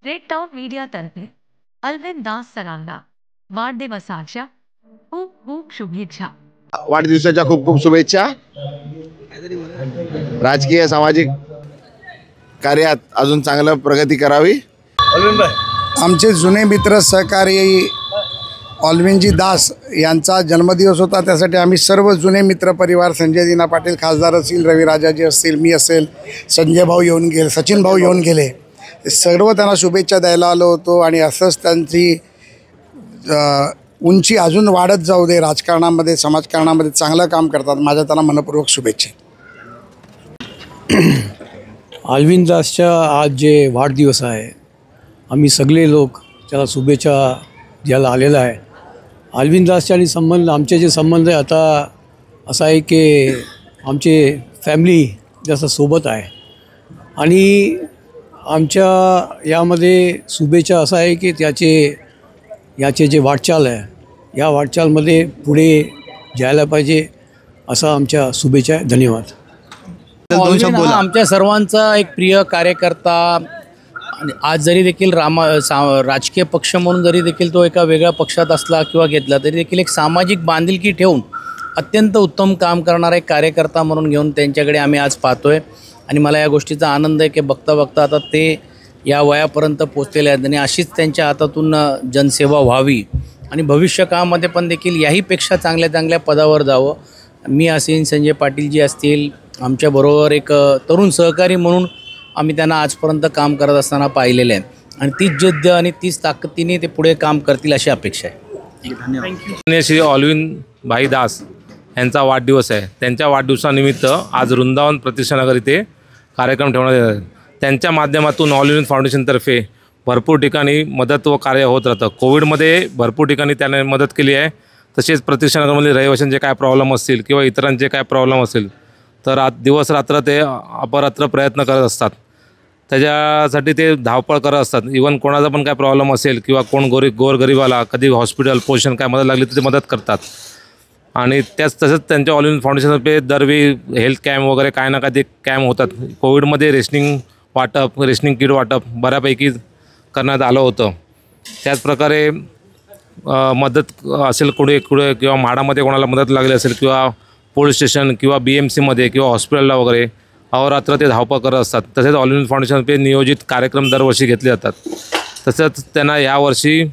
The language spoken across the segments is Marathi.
ब्रेकडाऊन मीडियातर्फे अल्विन दास सरांना वाढदिवसाच्या खूप खूप शुभेच्छा। वाढदिवसाच्या खूप खूप शुभेच्छा। राजकीय सामाजिक कार्यात अजून चांगलं प्रगती करावी। आमचे जुने मित्र सहकारी ऑल्विनजी दास यांचा जन्मदिवस होता, त्यासाठी आम्ही सर्व जुने मित्र परिवार, संजय दिना पाटील खासदार असतील, रवी राजाजी असतील, मी असेल, संजय भाऊ येऊन गेले, सचिन भाऊ येऊन गेले, सर्व त्यांना शुभेच्छा द्यायला आलो होतो। आणि असंच त्यांची उंची अजून वाढत जाऊ दे, राजकारणामध्ये समाजकारणामध्ये चांगलं काम करतात, माझ्या त्यांना मनपूर्वक शुभेच्छा। ऑल्विन दासचा आज जे वाढदिवस आहे, आम्ही सगळे लोक त्याला शुभेच्छा द्यायला आलेला आहे। ऑल्विन दासचे आणि आमचे जे संबंध आहे आता असा आहे की आमचे फॅमिली जसं सोबत आहे आणि आमच्या यामध्ये शुभेच्छा असं आहे की याचे जे वाटचाल आहे, या वाटचालमध्ये पुढे जायला पाहिजे असं आमच्या शुभेच्छा आहे। धन्यवाद। ऑल्विन हा आमच्या सर्वांचा एक प्रिय कार्यकर्ता आणि आज जरी देखील राजकीय पक्ष म्हणून जरी देखील तो एका वेगळ्या पक्षात असला किंवा घेतला तरी देखील एक सामाजिक बांधिलकी ठेवून अत्यंत उत्तम काम करणारा एक कार्यकर्ता म्हणून घेऊन त्यांच्याकडे आम्ही आज पाहतोय। आणि मला या गोष्टीचा आनंद आहे की बघता बघता आता ते या वयापर्यंत पोचलेले आहेत आणि अशीच त्यांच्या हातातून जनसेवा व्हावी आणि भविष्य काळामध्ये पण देखील याहीपेक्षा चांगल्या चांगल्या पदावर जावं। मी असेल, संजय पाटीलजी असतील, आमच्याबरोबर एक तरुण सहकारी म्हणून आम्ही त्यांना आजपर्यंत काम करत असताना पाहिलेले आहे आणि तीच जिद्द आणि तीच ताकदीने ते पुढे काम करतील अशी अपेक्षा आहे। धन्यवाद। श्री ऑल्विन भाई दास यांचा वाढदिवस आहे। त्यांच्या वाढदिवसानिमित्त आज वृंदावन प्रतिष्ठानगर इथे कार्यक्रम ठेवण्यात येत आहे। त्यांच्या माध्यमातून ऑल्विन फाउंडेशनतर्फे भरपूर ठिकाणी मदत व कार्य होत राहतं। कोविडमध्ये भरपूर ठिकाणी त्याने मदत केली आहे। तसेच प्रतिष्ठानगरमधील रहिवाशांचे काय प्रॉब्लेम असतील किंवा इतरांचे काय प्रॉब्लेम असतील तर आज दिवस रात्र ते अपरात्र प्रयत्न करत असतात। त्याच्यासाठी ते धावपळ करत असतात। इवन कोणाचा पण काय प्रॉब्लेम असेल किंवा कोण गोरगरीबाला कधी हॉस्पिटल पोषण काय मदत लागली तर ते मदत करतात। आणि तसंच त्यांच्या ऑल्विन फाउंडेशनतर्फे दरवेळी हेल्थ कॅम्प वगैरे काय ना काय ते कॅम्प होतात। कोविडमध्ये रेशनिंग किट वाटप बऱ्यापैकी करण्यात आलं होतं। त्याचप्रकारे मदत असेल कुठे किंवा म्हाडामध्ये कोणाला मदत लागली असेल किंवा पोलीस स्टेशन किंवा BMCमध्ये किंवा हॉस्पिटलला वगैरे अहोरात्र ते धावपळ करत असतात। तसेच ऑल्विन फाउंडेशनतर्फे नियोजित कार्यक्रम दरवर्षी घेतले जातात। तसंच त्यांना यावर्षी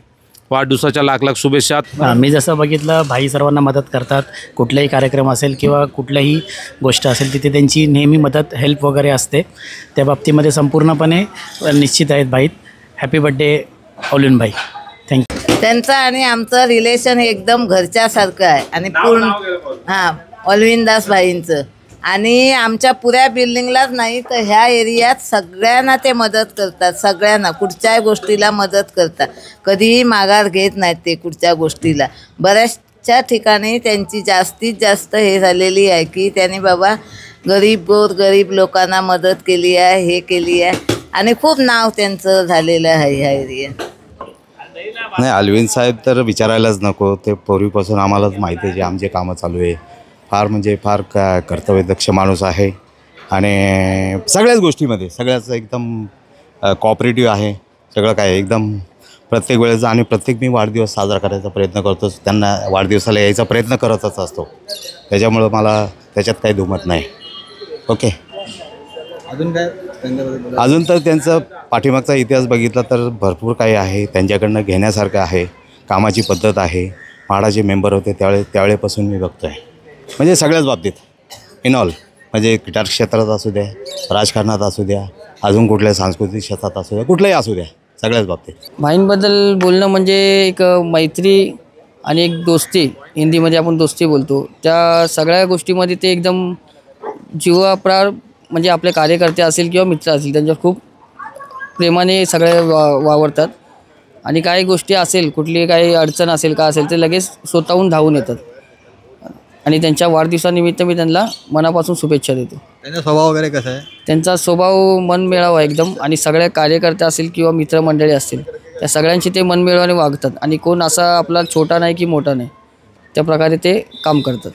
वाढदिवसाच्या लाख लाख शुभेच्छा। मी जसं बघितलं, भाई सर्वांना मदत करतात। कुठलाही कार्यक्रम असेल किंवा कुठल्याही गोष्ट असेल तिथे त्यांची नेहमी मदत हेल्प वगैरे असते। त्या बाबतीमध्ये संपूर्णपणे निश्चित आहेत भाई। हॅपी बर्थडे ऑल्विन भाई। थँक्यू। त्यांचं आणि आमचं रिलेशन एकदम घरच्यासारखं आहे आणि पूर्ण ऑल्विन दास भाईंचं आणि आमच्या पुऱ्या बिल्डिंगलाच नाही तर ह्या एरियात सगळ्यांना ते मदत करतात। सगळ्यांना कुठच्याही गोष्टीला मदत करतात, कधीही माघार घेत नाहीत ते कुठच्या गोष्टीला। बऱ्याचशा ठिकाणी त्यांची जास्तीत जास्त हे झालेली आहे की त्यांनी बाबा गरीब लोकांना मदत केली आहे, हे केली आहे आणि खूप नाव त्यांचं झालेलं आहे ह्या एरियात। नाही, ऑल्विन साहेब तर विचारायलाच नको, ते पूर्वीपासून आम्हालाच माहिती आहे जे आमचे कामं चालू आहे। फार कर्तव्यदक्ष माणूस आहे आणि सगळ्याच गोष्टीमध्ये सगळ्याच एकदम कॉपरेटिव्ह आहे। सगळं काय एकदम प्रत्येक वेळेचा आणि प्रत्येक मी वाढदिवस साजरा करायचा प्रयत्न करतो, त्यांना वाढदिवसाला यायचा प्रयत्न करतच असतो। त्याच्यामुळं मला त्याच्यात काही दुमत नाही। ओके। अजून तर त्यांचा पाठीमागचा इतिहास बघितला तर भरपूर काही आहे त्यांच्याकडनं घेण्यासारखं आहे। कामाची पद्धत आहे। म्हाडाचे मेंबर होते त्यावेळेपासून मी बघतो आहे, म्हणजे सगळ्याच बाबतीत इन ऑल, म्हणजे गिटार क्षेत्रात असू द्या, राजकारणात असू द्या, अजून कुठल्या सांस्कृतिक क्षेत्रात असू द्या, कुठल्याही असू द्या, सगळ्याच बाबतीत। भाईंबद्दल बोलणं म्हणजे एक मैत्री आणि एक दोस्ती, हिंदीमध्ये आपण दोस्ती बोलतो, त्या सगळ्या गोष्टीमध्ये ते एकदम जीवाप्राण, म्हणजे आपले कार्यकर्ते असेल किंवा मित्र असतील त्यांच्यावर खूप प्रेमाने सगळे वावरतात आणि काही गोष्टी असेल, कुठली काही अडचण असेल का असेल ते लगेच स्वतःहून धावून येतात आणि त्यांच्या वाढदिवसानिमित्त मी त्यांना मनापासून शुभेच्छा देतो। त्यांचा स्वभाव वगैरे कसा आहे? त्यांचा स्वभाव मनमिळावा एकदम आणि सगळ्या कार्यकर्ते असतील किंवा मित्रमंडळी असतील त्या सगळ्यांशी ते मनमिळावाने वागतात आणि कोण असा आपला छोटा नाही की मोठा नाही, त्या प्रकारे ते काम करतात।